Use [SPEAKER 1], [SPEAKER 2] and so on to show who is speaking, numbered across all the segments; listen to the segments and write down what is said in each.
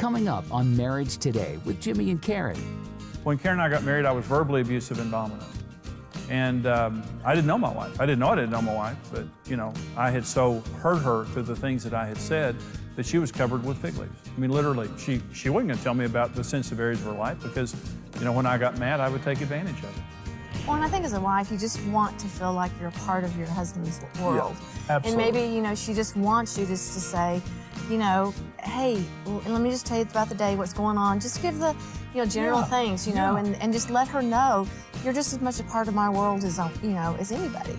[SPEAKER 1] Coming up on Marriage Today with Jimmy and Karen.
[SPEAKER 2] When Karen and I got married, I was verbally abusive and dominant. And I didn't know my wife. I didn't know my wife, but I had so hurt her through the things that I had said that she was covered with fig leaves. I mean, literally, she wasn't going to tell me about the sensitive areas of her life because, when I got mad, I would take advantage of it.
[SPEAKER 3] Well, and I think as a wife, you just want to feel like you're a part of your husband's world.
[SPEAKER 2] Yeah, absolutely.
[SPEAKER 3] And maybe, she just wants you just to say, hey, let me just tell you about the day, what's going on. Just give the, general things, and just let her know you're just as much a part of my world as, as anybody.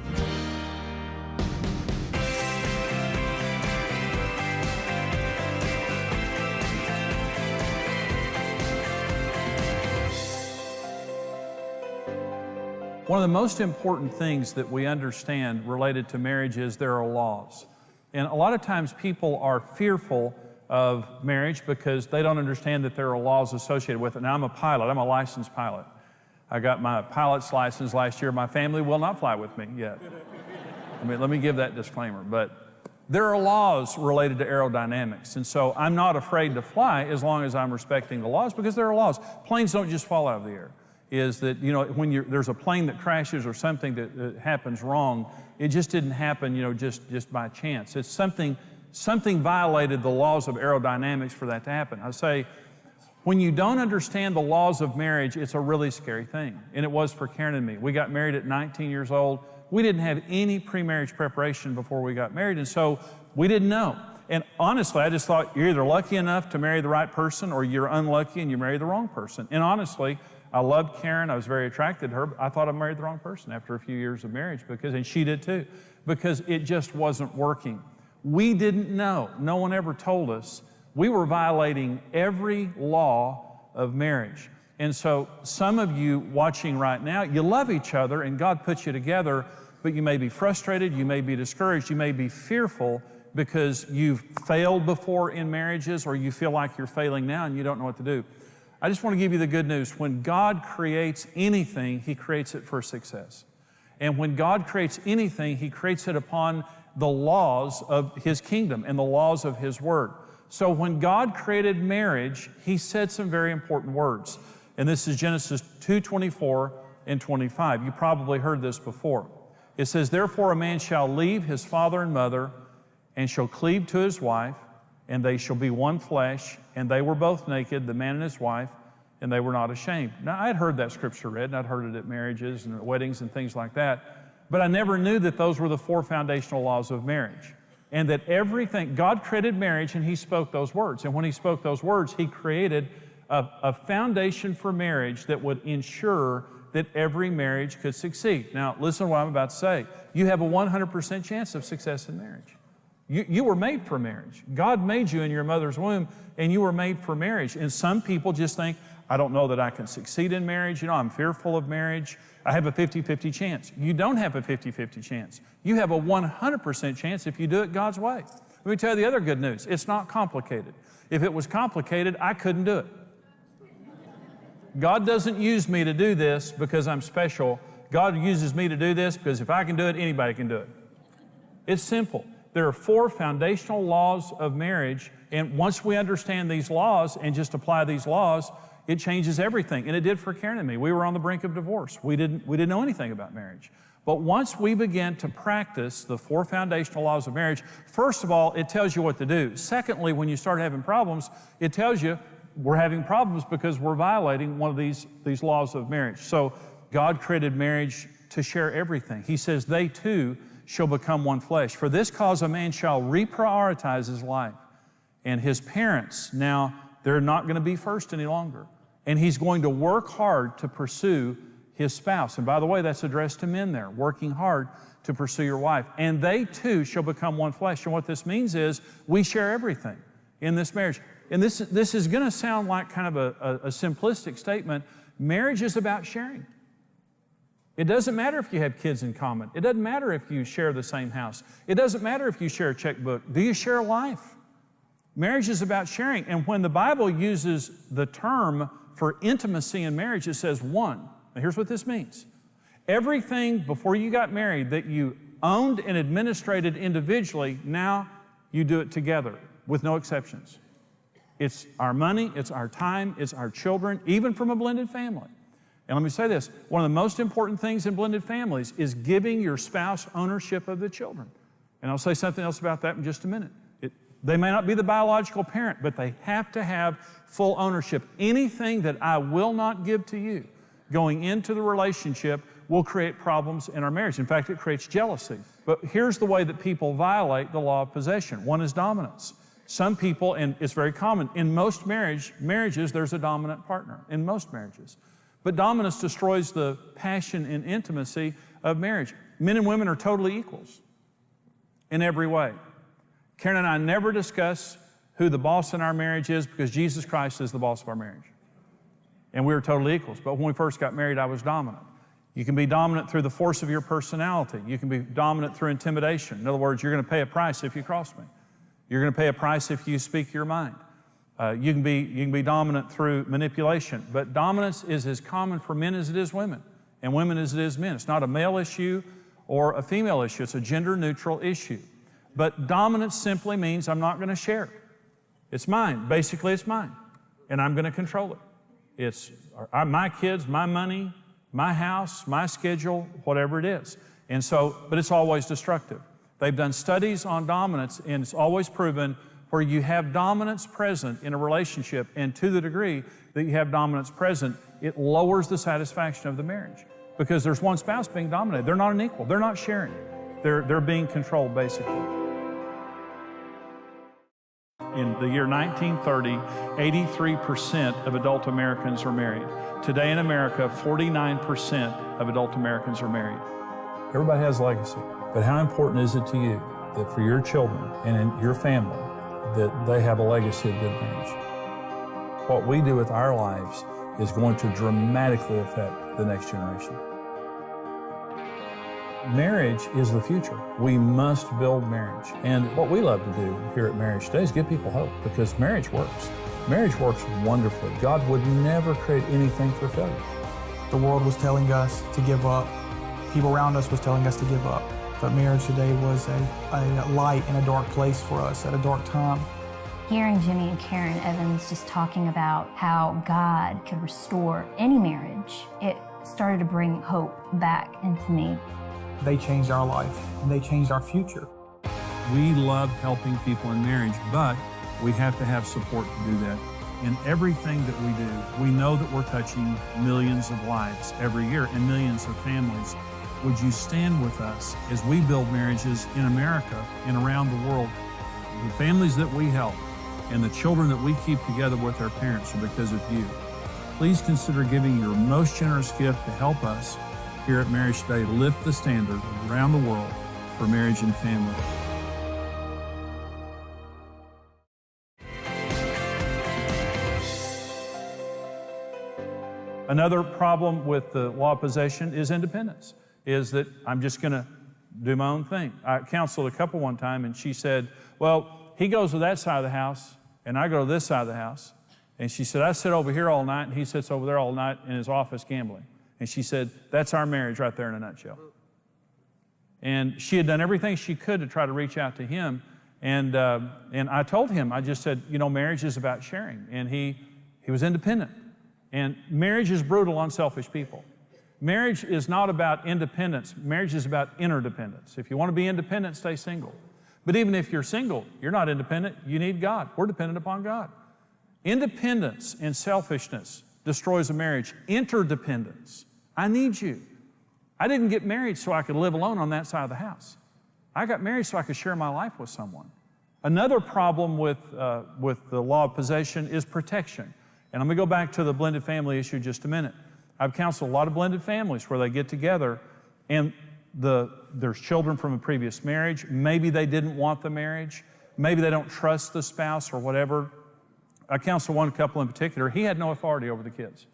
[SPEAKER 2] One of the most important things that we understand related to marriage is there are laws. And a lot of times people are fearful of marriage because they don't understand that there are laws associated with it. Now, I'm a pilot. I'm a licensed pilot. I got my pilot's license last year. My family will not fly with me yet. Let me give that disclaimer. But there are laws related to aerodynamics. And so I'm not afraid to fly as long as I'm respecting the laws, because there are laws. Planes don't just fall out of the air. Is that, when there's a plane that crashes or something that happens wrong, it just didn't happen, just by chance. It's something violated the laws of aerodynamics for that to happen. I say, when you don't understand the laws of marriage, it's a really scary thing. And it was for Karen and me. We got married at 19 years old. We didn't have any pre-marriage preparation before we got married, and so we didn't know. And honestly, I just thought you're either lucky enough to marry the right person or you're unlucky and you marry the wrong person. And honestly, I loved Karen. I was very attracted to her. But I thought I married the wrong person after a few years of marriage, and she did too, because it just wasn't working. We didn't know. No one ever told us. We were violating every law of marriage. And so some of you watching right now, you love each other and God put you together, but you may be frustrated, you may be discouraged, you may be fearful because you've failed before in marriages, or you feel like you're failing now and you don't know what to do. I just want to give you the good news. When God creates anything, He creates it for success. And when God creates anything, He creates it upon the laws of His kingdom and the laws of His Word. So when God created marriage, He said some very important words. And this is Genesis 2:24 and 25. You probably heard this before. It says, "Therefore a man shall leave his father and mother, and shall cleave to his wife, and they shall be one flesh. And they were both naked, the man and his wife, and they were not ashamed." Now, I'd heard that scripture read, and I'd heard it at marriages and at weddings and things like that, but I never knew that those were the 4 foundational laws of marriage, and that everything, God created marriage, and He spoke those words. And when He spoke those words, He created a foundation for marriage that would ensure that every marriage could succeed. Now, listen to what I'm about to say. You have a 100% chance of success in marriage. You were made for marriage. God made you in your mother's womb, and you were made for marriage. And some people just think, I don't know that I can succeed in marriage. I'm fearful of marriage. I have a 50-50 chance. You don't have a 50-50 chance. You have a 100% chance if you do it God's way. Let me tell you the other good news. It's not complicated. If it was complicated, I couldn't do it. God doesn't use me to do this because I'm special. God uses me to do this because if I can do it, anybody can do it. It's simple. There are 4 foundational laws of marriage, and once we understand these laws and just apply these laws, it changes everything. And it did for Karen and me. We were on the brink of divorce. We didn't know anything about marriage. But once we began to practice the 4 foundational laws of marriage, first of all, it tells you what to do. Secondly, when you start having problems, it tells you we're having problems because we're violating one of these laws of marriage. So God created marriage to share everything. He says they too shall become one flesh. For this cause a man shall reprioritize his life. And his parents, now they're not going to be first any longer. And he's going to work hard to pursue his spouse. And by the way, that's addressed to men there, working hard to pursue your wife. And they too shall become one flesh. And what this means is we share everything in this marriage. And this is going to sound like kind of a simplistic statement. Marriage is about sharing. It doesn't matter if you have kids in common. It doesn't matter if you share the same house. It doesn't matter if you share a checkbook. Do you share life? Marriage is about sharing. And when the Bible uses the term for intimacy in marriage, it says one. Now here's what this means. Everything before you got married that you owned and administrated individually, now you do it together with no exceptions. It's our money, it's our time, it's our children, even from a blended family. And let me say this, one of the most important things in blended families is giving your spouse ownership of the children. And I'll say something else about that in just a minute. They may not be the biological parent, but they have to have full ownership. Anything that I will not give to you going into the relationship will create problems in our marriage. In fact, it creates jealousy. But here's the way that people violate the law of possession. One is dominance. Some people, and it's very common, in most marriages, there's a dominant partner, in most marriages. But dominance destroys the passion and intimacy of marriage. Men and women are totally equals in every way. Karen and I never discuss who the boss in our marriage is because Jesus Christ is the boss of our marriage. And we were totally equals. But when we first got married, I was dominant. You can be dominant through the force of your personality. You can be dominant through intimidation. In other words, you're going to pay a price if you cross me. You're going to pay a price if you speak your mind. You can be dominant through manipulation. But dominance is as common for men as it is women, and women as it is men. It's not a male issue or a female issue. It's a gender-neutral issue. But dominance simply means I'm not going to share it. It's mine. Basically, it's mine. And I'm going to control it. It's my kids, my money, my house, my schedule, whatever it is. And so, but it's always destructive. They've done studies on dominance, and it's always proven where you have dominance present in a relationship, and to the degree that you have dominance present, it lowers the satisfaction of the marriage because there's one spouse being dominated. They're not an equal. They're not sharing. They're being controlled, basically. In the year 1930, 83% of adult Americans are married. Today in America, 49% of adult Americans are married. Everybody has legacy, but how important is it to you that for your children and in your family that they have a legacy of good marriage? What we do with our lives is going to dramatically affect the next generation. Marriage is the future. We must build marriage. And what we love to do here at Marriage Today is give people hope because marriage works. Marriage works wonderfully. God would never create anything for failure.
[SPEAKER 4] The world was telling us to give up. People around us was telling us to give up. But Marriage Today was a light in a dark place for us at a dark time.
[SPEAKER 5] Hearing Jimmy and Karen Evans just talking about how God could restore any marriage, it started to bring hope back into me.
[SPEAKER 4] They changed our life, and they changed our future.
[SPEAKER 2] We love helping people in marriage, but we have to have support to do that. In everything that we do, we know that we're touching millions of lives every year and millions of families. Would you stand with us as we build marriages in America and around the world? The families that we help and the children that we keep together with their parents are because of you. Please consider giving your most generous gift to help us here at Marriage Today lift the standard around the world for marriage and family. Another problem with the law of possession is independence, is that I'm just going to do my own thing. I counseled a couple one time, and she said, well, he goes to that side of the house, and I go to this side of the house. And she said, I sit over here all night, and he sits over there all night in his office gambling. And she said, that's our marriage right there in a nutshell. And she had done everything she could to try to reach out to him. And I told him, I just said, you know, marriage is about sharing. And he was independent. And marriage is brutal on selfish people. Marriage is not about independence. Marriage is about interdependence. If you want to be independent, stay single. But even if you're single, you're not independent. You need God. We're dependent upon God. Independence and selfishness destroys a marriage. Interdependence. I need you. I didn't get married so I could live alone on that side of the house. I got married so I could share my life with someone. Another problem with the law of possession is protection. And I'm going to go back to the blended family issue just a minute. I've counseled a lot of blended families where they get together and there's children from a previous marriage. Maybe they didn't want the marriage. Maybe they don't trust the spouse or whatever. I counseled one couple in particular. He had no authority over the kids.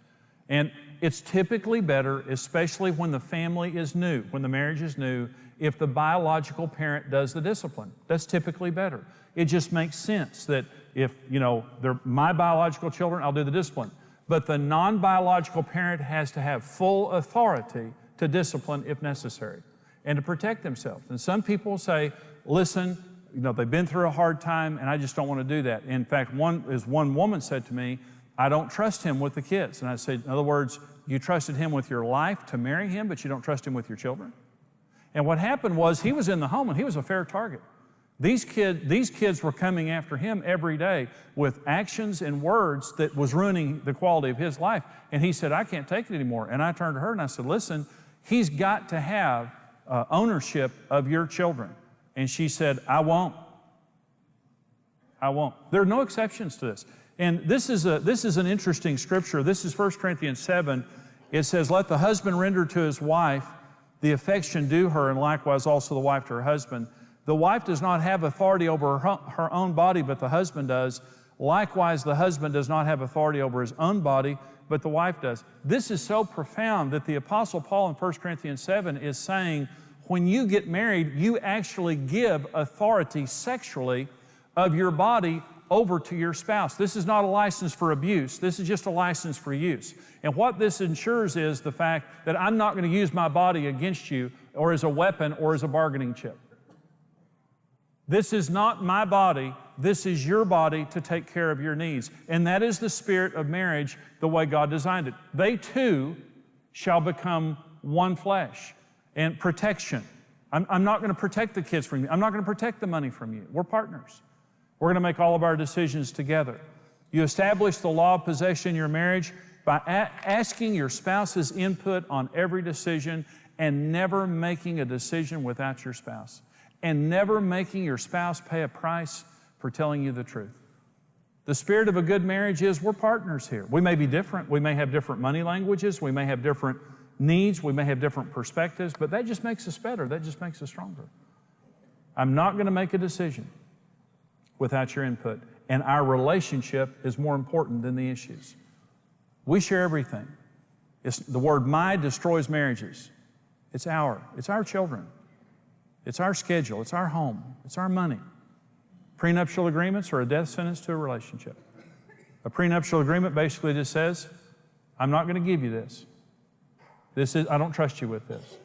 [SPEAKER 2] And it's typically better, especially when the family is new, when the marriage is new, if the biological parent does the discipline. That's typically better. It just makes sense that if, you know, they're my biological children, I'll do the discipline. But the non-biological parent has to have full authority to discipline if necessary and to protect themselves. And some people say, listen, they've been through a hard time, and I just don't want to do that. In fact, one woman said to me, I don't trust him with the kids. And I said, in other words, you trusted him with your life to marry him, but you don't trust him with your children? And what happened was he was in the home, and he was a fair target. These kids were coming after him every day with actions and words that was ruining the quality of his life. And he said, I can't take it anymore. And I turned to her and I said, listen, he's got to have ownership of your children. And she said, I won't. I won't. There are no exceptions to this. And this is an interesting scripture. This is 1 Corinthians 7. It says, let the husband render to his wife the affection due her, and likewise also the wife to her husband. The wife does not have authority over her own body, but the husband does. Likewise, the husband does not have authority over his own body, but the wife does. This is so profound that the Apostle Paul in 1 Corinthians 7 is saying, when you get married, you actually give authority sexually of your body over to your spouse. This is not a license for abuse. This is just a license for use. And what this ensures is the fact that I'm not going to use my body against you or as a weapon or as a bargaining chip. This is not my body. This is your body to take care of your needs. And that is the spirit of marriage, the way God designed it. They two shall become one flesh. And protection. I'm not going to protect the kids from you. I'm not going to protect the money from you. We're partners. We're going to make all of our decisions together. You establish the law of possession in your marriage by asking your spouse's input on every decision and never making a decision without your spouse. And never making your spouse pay a price for telling you the truth. The spirit of a good marriage is we're partners here. We may be different. We may have different money languages. We may have different needs. We may have different perspectives, but that just makes us better. That just makes us stronger. I'm not going to make a decision without your input. And our relationship is more important than the issues. We share everything. The word "my" destroys marriages. It's our children. It's our schedule. It's our home. It's our money. Prenuptial agreements are a death sentence to a relationship. A prenuptial agreement basically just says, I'm not going to give you this. I don't trust you with this.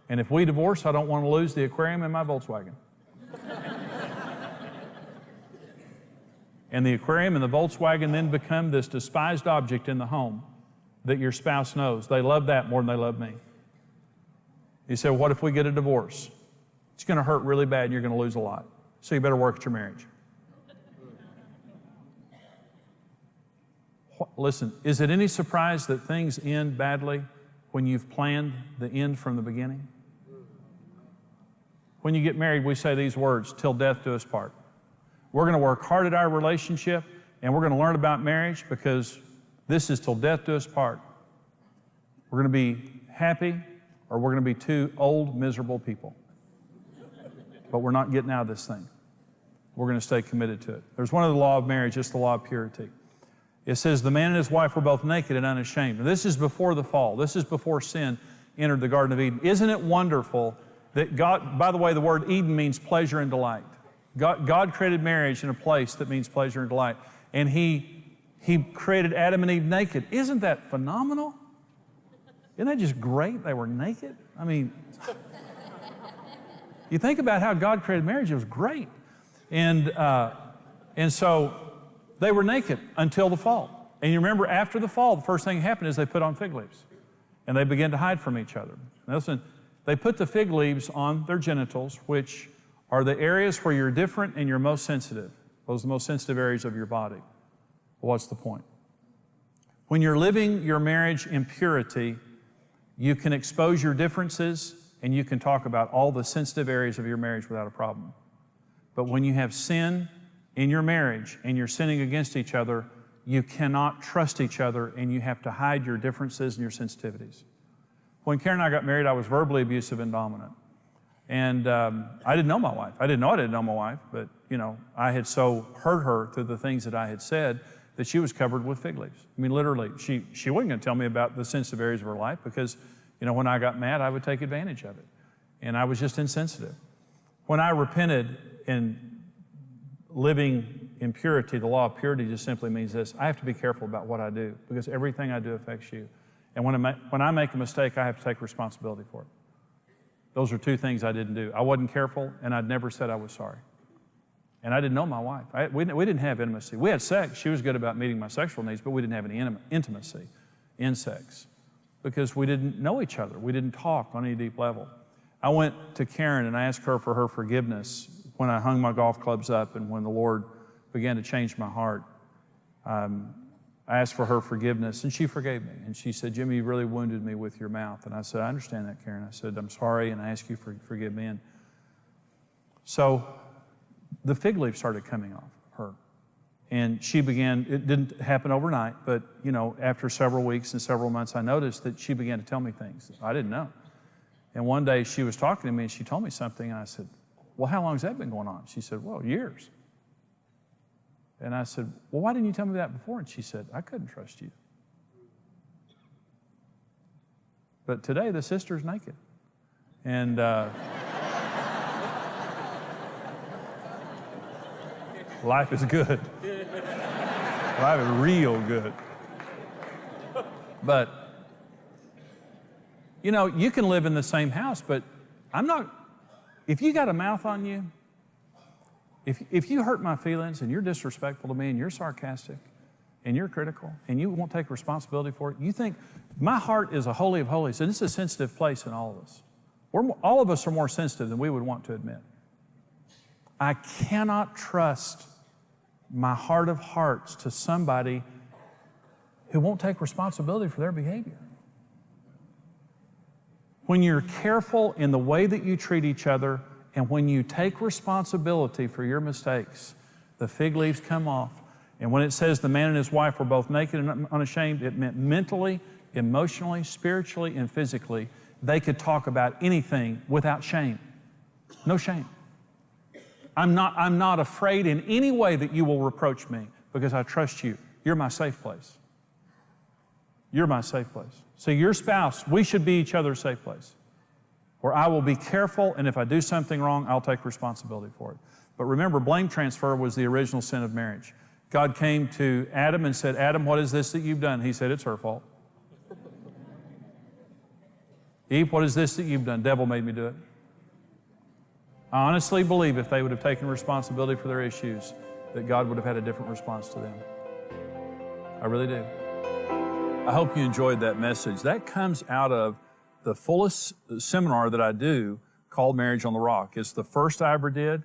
[SPEAKER 2] And if we divorce, I don't want to lose the aquarium in my Volkswagen. And the aquarium and the Volkswagen then become this despised object in the home that your spouse knows. They love that more than they love me. You say, well, what if we get a divorce? It's going to hurt really bad and you're going to lose a lot. So you better work at your marriage. Listen, is it any surprise that things end badly when you've planned the end from the beginning? When you get married, we say these words, till death do us part. We're going to work hard at our relationship, and we're going to learn about marriage because this is till death do us part. We're going to be happy, or we're going to be two old, miserable people. But we're not getting out of this thing. We're going to stay committed to it. There's one other law of marriage, it's the law of purity. It says the man and his wife were both naked and unashamed. And this is before the fall. This is before sin entered the Garden of Eden. Isn't it wonderful that God, by the way, the word Eden means pleasure and delight. God created marriage in a place that means pleasure and delight. And He created Adam and Eve naked. Isn't that phenomenal? Isn't that just great? They were naked. I mean, you think about how God created marriage, it was great. And so they were naked until the fall. And you remember after the fall, the first thing that happened is they put on fig leaves. And they began to hide from each other. Now listen, they put the fig leaves on their genitals, which are the areas where you're different and you're most sensitive. Those are the most sensitive areas of your body. Well, what's the point? When you're living your marriage in purity, you can expose your differences and you can talk about all the sensitive areas of your marriage without a problem. But when you have sin in your marriage and you're sinning against each other, you cannot trust each other and you have to hide your differences and your sensitivities. When Karen and I got married, I was verbally abusive and dominant. And I didn't know my wife. I didn't know my wife, but I had so hurt her through the things that I had said that she was covered with fig leaves. I mean, literally, she wasn't going to tell me about the sensitive areas of her life because, when I got mad, I would take advantage of it. And I was just insensitive. When I repented in living in purity, the law of purity just simply means this: I have to be careful about what I do because everything I do affects you. And when I make a mistake, I have to take responsibility for it. Those are two things I didn't do. I wasn't careful, and I'd never said I was sorry. And I didn't know my wife. We didn't have intimacy. We had sex. She was good about meeting my sexual needs, but we didn't have any intimacy in sex because we didn't know each other. We didn't talk on any deep level. I went to Karen and I asked her for her forgiveness when I hung my golf clubs up and when the Lord began to change my heart. I asked for her forgiveness and she forgave me. And she said, Jimmy, you really wounded me with your mouth. And I said, I understand that, Karen. I said, I'm sorry and I ask you for forgive me. And so the fig leaf started coming off her. And she began, it didn't happen overnight, but after several weeks and several months, I noticed that she began to tell me things that I didn't know. And one day she was talking to me and she told me something and I said, well, how long has that been going on? She said, well, years. And I said, well, why didn't you tell me that before? And she said, I couldn't trust you. But today the sister's naked. And life is good. Life is real good. But you can live in the same house, but if you got a mouth on you, if you hurt my feelings and you're disrespectful to me and you're sarcastic and you're critical and you won't take responsibility for it, you think my heart is a holy of holies, and it's a sensitive place in all of us. All of us are more sensitive than we would want to admit. I cannot trust my heart of hearts to somebody who won't take responsibility for their behavior. When you're careful in the way that you treat each other and when you take responsibility for your mistakes, the fig leaves come off. And when it says the man and his wife were both naked and unashamed, it meant mentally, emotionally, spiritually, and physically, they could talk about anything without shame. No shame. I'm not afraid in any way that you will reproach me because I trust you. You're my safe place. You're my safe place. So your spouse, we should be each other's safe place, where I will be careful, and if I do something wrong, I'll take responsibility for it. But remember, blame transfer was the original sin of marriage. God came to Adam and said, Adam, what is this that you've done? He said, it's her fault. Eve, what is this that you've done? Devil made me do it. I honestly believe if they would have taken responsibility for their issues, that God would have had a different response to them. I really do. I hope you enjoyed that message. That comes out of the fullest seminar that I do called Marriage on the Rock. It's the first I ever did.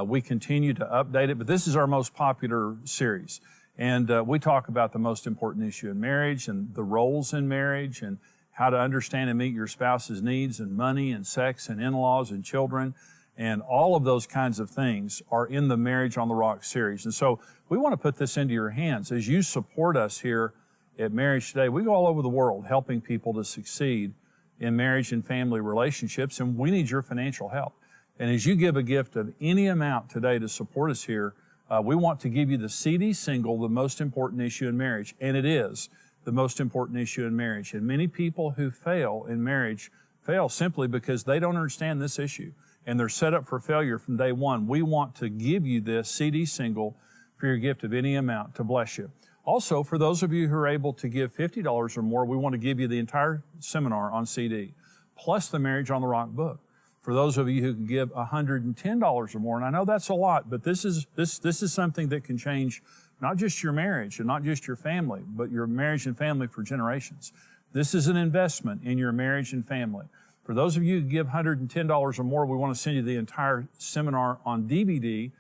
[SPEAKER 2] We continue to update it, but this is our most popular series. And we talk about the most important issue in marriage and the roles in marriage and how to understand and meet your spouse's needs and money and sex and in-laws and children. And all of those kinds of things are in the Marriage on the Rock series. And so we want to put this into your hands. As you support us here at Marriage Today, we go all over the world helping people to succeed in marriage and family relationships, and we need your financial help. And as you give a gift of any amount today to support us here, we want to give you the CD single, The Most Important Issue in Marriage. And it is the most important issue in marriage. And many people who fail in marriage fail simply because they don't understand this issue. And they're set up for failure from day one. We want to give you this CD single for your gift of any amount to bless you. Also, for those of you who are able to give $50 or more, we want to give you the entire seminar on CD, plus the Marriage on the Rock book. For those of you who can give $110 or more, and I know that's a lot, but this is something that can change not just your marriage and not just your family, but your marriage and family for generations. This is an investment in your marriage and family. For those of you who give $110 or more, we want to send you the entire seminar on DVD,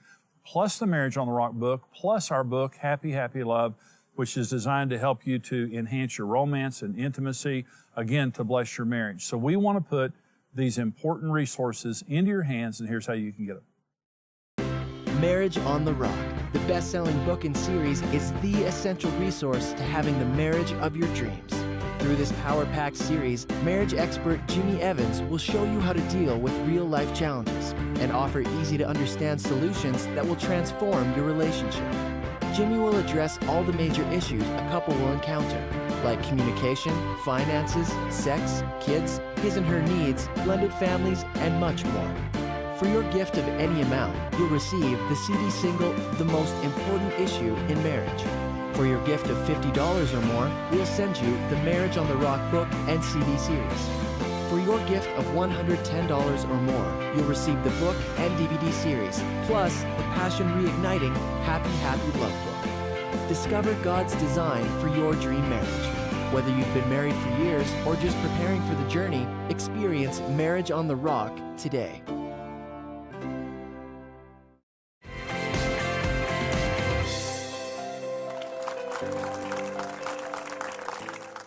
[SPEAKER 2] plus the Marriage on the Rock book, plus our book, Happy, Happy Love, which is designed to help you to enhance your romance and intimacy, again, to bless your marriage. So we want to put these important resources into your hands, and here's how you can get them.
[SPEAKER 6] Marriage on the Rock, the best-selling book and series, is the essential resource to having the marriage of your dreams. Through this power-packed series, marriage expert Jimmy Evans will show you how to deal with real-life challenges and offer easy-to-understand solutions that will transform your relationship. Jimmy will address all the major issues a couple will encounter, like communication, finances, sex, kids, his and her needs, blended families, and much more. For your gift of any amount, you'll receive the CD single, The Most Important Issue in Marriage. For your gift of $50 or more, we'll send you the Marriage on the Rock book and CD series. For your gift of $110 or more, you'll receive the book and DVD series, plus the Passion Reigniting Happy Happy Love Book. Discover God's design for your dream marriage. Whether you've been married for years or just preparing for the journey, experience Marriage on the Rock today.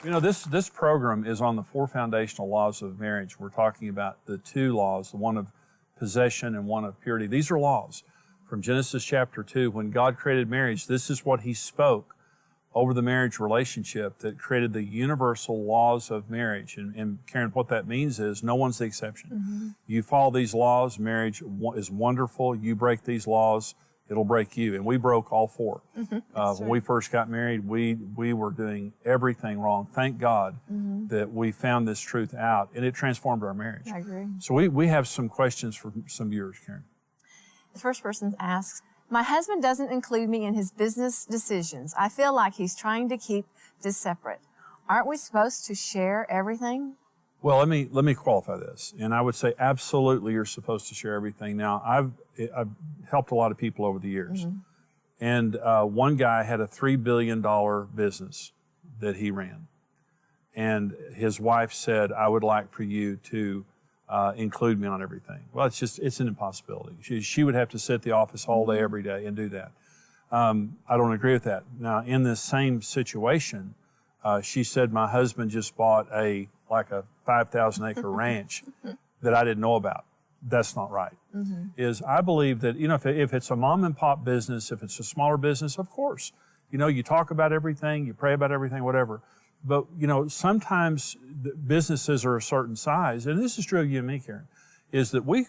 [SPEAKER 2] You know, this program is on the 4 foundational laws of marriage. We're talking about the 2 laws, the one of possession and one of purity. These are laws from Genesis chapter 2. When God created marriage, this is what He spoke over the marriage relationship that created the universal laws of marriage. And Karen, what that means is no one's the exception. You follow these laws, marriage is wonderful. You break these laws, it'll break you. And we broke all 4. When we first got married, we were doing everything wrong. Thank God that we found this truth out, and it transformed our marriage.
[SPEAKER 3] I agree.
[SPEAKER 2] So we have some questions from some viewers, Karen.
[SPEAKER 3] The first person asks, my husband doesn't include me in his business decisions. I feel like he's trying to keep this separate. Aren't we supposed to share everything?
[SPEAKER 2] Well, let me qualify this, and I would say absolutely you're supposed to share everything. Now, I've helped a lot of people over the years, and one guy had a $3 billion business that he ran, and his wife said, "I would like for you to include me on everything." Well, it's an impossibility. She would have to sit at the office all day, every day, and do that. I don't agree with that. Now, in this same situation, she said, "My husband just bought a 5,000-acre ranch that I didn't know about." That's not right. I believe that, you know, if it's a mom and pop business, if it's a smaller business, of course, you know, you talk about everything, you pray about everything, whatever. But, you know, sometimes businesses are a certain size, and this is true of you and me, Karen, is that we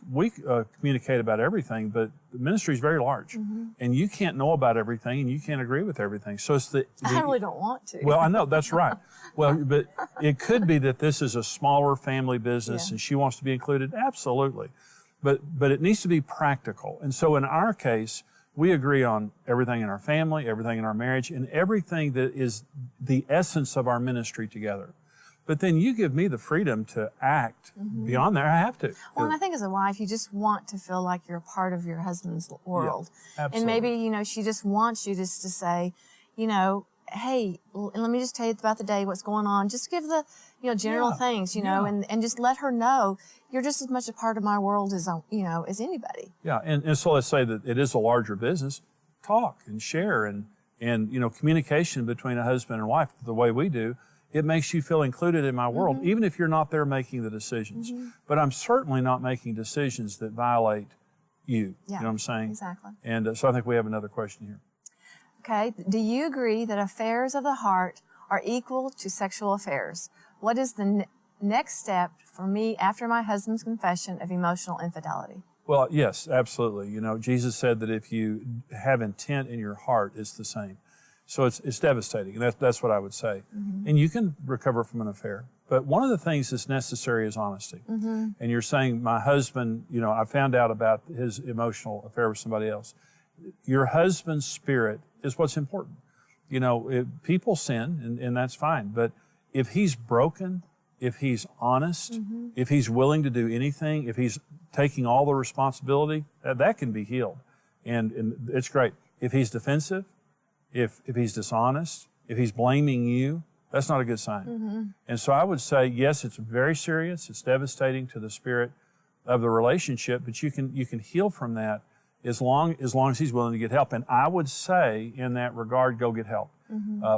[SPEAKER 2] communicate about everything, but the ministry is very large, and you can't know about everything, and you can't agree with everything. So it's
[SPEAKER 3] I really don't want to.
[SPEAKER 2] Well, I know, that's right. Well, but it could be that this is a smaller family business, and she wants to be included. Absolutely. But it needs to be practical. And so in our case, we agree on everything in our family, everything in our marriage, and everything that is the essence of our ministry together. But then you give me the freedom to act beyond there. I have to.
[SPEAKER 3] Well, and I think as a wife, you just want to feel like you're a part of your husband's world.
[SPEAKER 2] Yeah, absolutely.
[SPEAKER 3] And maybe, you know, she just wants you just to say, you know, hey, let me just tell you about the day, what's going on. Just give the, you know, general things, you know, and just let her know you're just as much a part of my world as, you know, as anybody.
[SPEAKER 2] Yeah, and so let's say that it is a larger business. Talk and share and you know, communication between a husband and wife the way we do, it makes you feel included in my world, even if you're not there making the decisions. But I'm certainly not making decisions that violate you.
[SPEAKER 3] Yeah,
[SPEAKER 2] you know what I'm saying?
[SPEAKER 3] Exactly.
[SPEAKER 2] And so I think we have another question here.
[SPEAKER 3] Okay. Do you agree that affairs of the heart are equal to sexual affairs? What is the next step for me after my husband's confession of emotional infidelity?
[SPEAKER 2] Well, yes, absolutely. You know, Jesus said that if you have intent in your heart, it's the same. So it's devastating, and that's what I would say. And you can recover from an affair. But one of the things that's necessary is honesty. And you're saying, my husband, you know, I found out about his emotional affair with somebody else. Your husband's spirit is what's important. You know, people sin, and that's fine. But if he's broken, if he's honest, if he's willing to do anything, if he's taking all the responsibility, that can be healed. And it's great. If he's defensive, if he's dishonest, if he's blaming you, that's not a good sign. And so I would say, yes, it's very serious. It's devastating to the spirit of the relationship, but you can heal from that as long as he's willing to get help. And I would say, in that regard, go get help.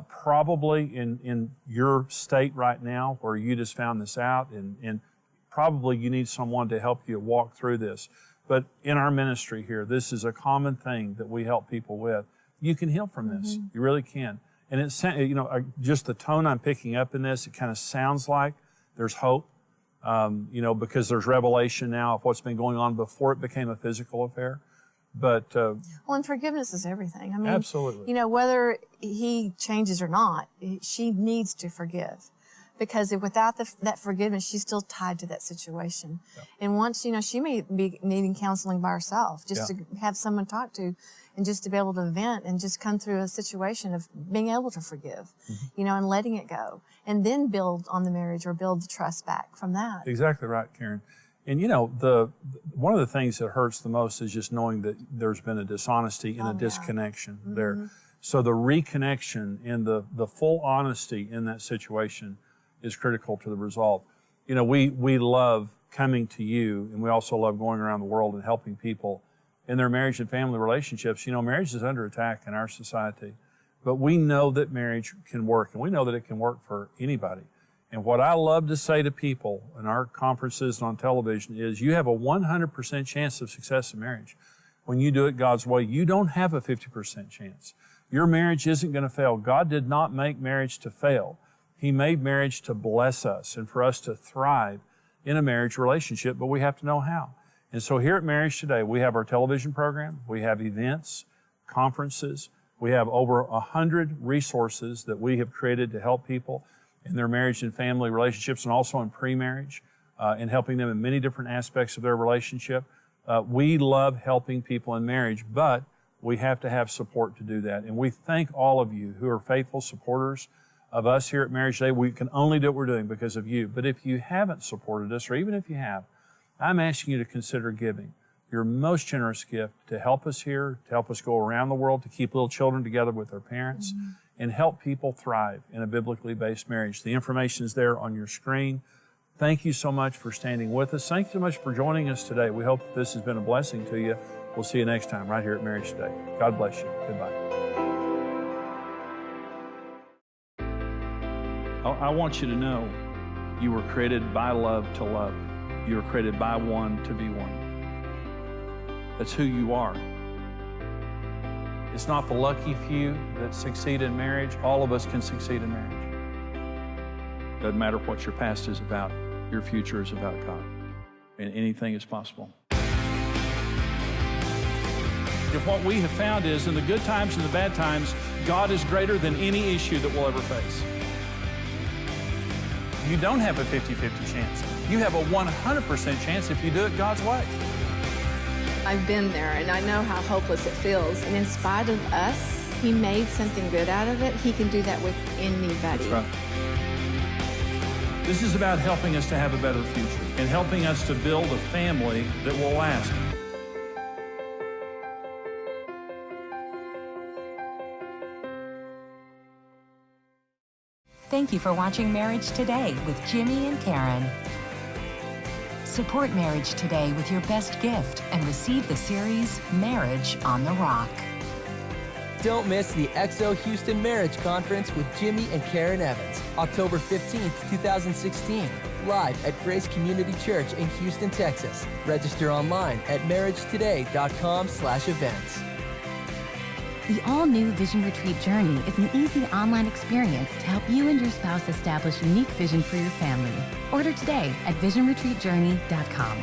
[SPEAKER 2] Probably in your state right now, where you just found this out, and probably you need someone to help you walk through this. But in our ministry here, this is a common thing that we help people with. You can heal from this. You really can. And it's, you know, just the tone I'm picking up in this, it kind of sounds like there's hope, you know, because there's revelation now of what's been going on before it became a physical affair. But
[SPEAKER 3] well, and forgiveness is everything. I mean,
[SPEAKER 2] absolutely.
[SPEAKER 3] You know, whether he changes or not, she needs to forgive, Because without that forgiveness, she's still tied to that situation. Yeah. And once, she may be needing counseling by herself, just to have someone to talk to and just to be able to vent and just come through a situation of being able to forgive, and letting it go. And then build on the marriage or build the trust back from that.
[SPEAKER 2] Exactly right, Karen. And one of the things that hurts the most is just knowing that there's been a dishonesty and a disconnection there. So the reconnection and the full honesty in that situation is critical to the resolve. We love coming to you, and we also love going around the world and helping people in their marriage and family relationships. Marriage is under attack in our society, but we know that marriage can work, and we know that it can work for anybody. And what I love to say to people in our conferences and on television is you have a 100% chance of success in marriage. When you do it God's way, you don't have a 50% chance. Your marriage isn't going to fail. God did not make marriage to fail. He made marriage to bless us and for us to thrive in a marriage relationship, but we have to know how. And so here at Marriage Today, we have our television program, we have events, conferences, we have over 100 resources that we have created to help people in their marriage and family relationships, and also in pre-marriage, and helping them in many different aspects of their relationship. We love helping people in marriage, but we have to have support to do that. And we thank all of you who are faithful supporters of us here at Marriage Today. We can only do what we're doing because of you. But if you haven't supported us, or even if you have, I'm asking you to consider giving your most generous gift to help us here, to help us go around the world, to keep little children together with their parents, and help people thrive in a biblically based marriage. The information is there on your screen. Thank you so much for standing with us. Thank you so much for joining us today. We hope that this has been a blessing to you. We'll see you next time right here at Marriage Today. God bless you. Goodbye. I want you to know you were created by love to love. You were created by one to be one. That's who you are. It's not the lucky few that succeed in marriage. All of us can succeed in marriage. Doesn't matter what your past is about. Your future is about God. And anything is possible. And what we have found is, in the good times and the bad times, God is greater than any issue that we'll ever face. You don't have a 50-50 chance. You have a 100% chance if you do it God's way.
[SPEAKER 7] I've been there, and I know how hopeless it feels. And in spite of us, He made something good out of it. He can do that with anybody.
[SPEAKER 2] That's right. This is about helping us to have a better future and helping us to build a family that will last.
[SPEAKER 8] Thank you for watching Marriage Today with Jimmy and Karen. Support Marriage Today with your best gift and receive the series Marriage on the Rock.
[SPEAKER 6] Don't miss the XO Houston Marriage Conference with Jimmy and Karen Evans, October 15th, 2016, live at Grace Community Church in Houston, Texas. Register online at MarriageToday.com/events.
[SPEAKER 9] The all-new Vision Retreat Journey is an easy online experience to help you and your spouse establish unique vision for your family. Order today at visionretreatjourney.com.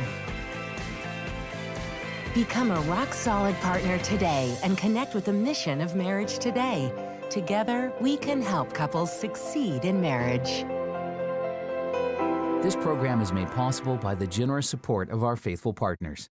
[SPEAKER 8] Become a rock-solid partner today and connect with the mission of Marriage Today. Together, we can help couples succeed in marriage.
[SPEAKER 1] This program is made possible by the generous support of our faithful partners.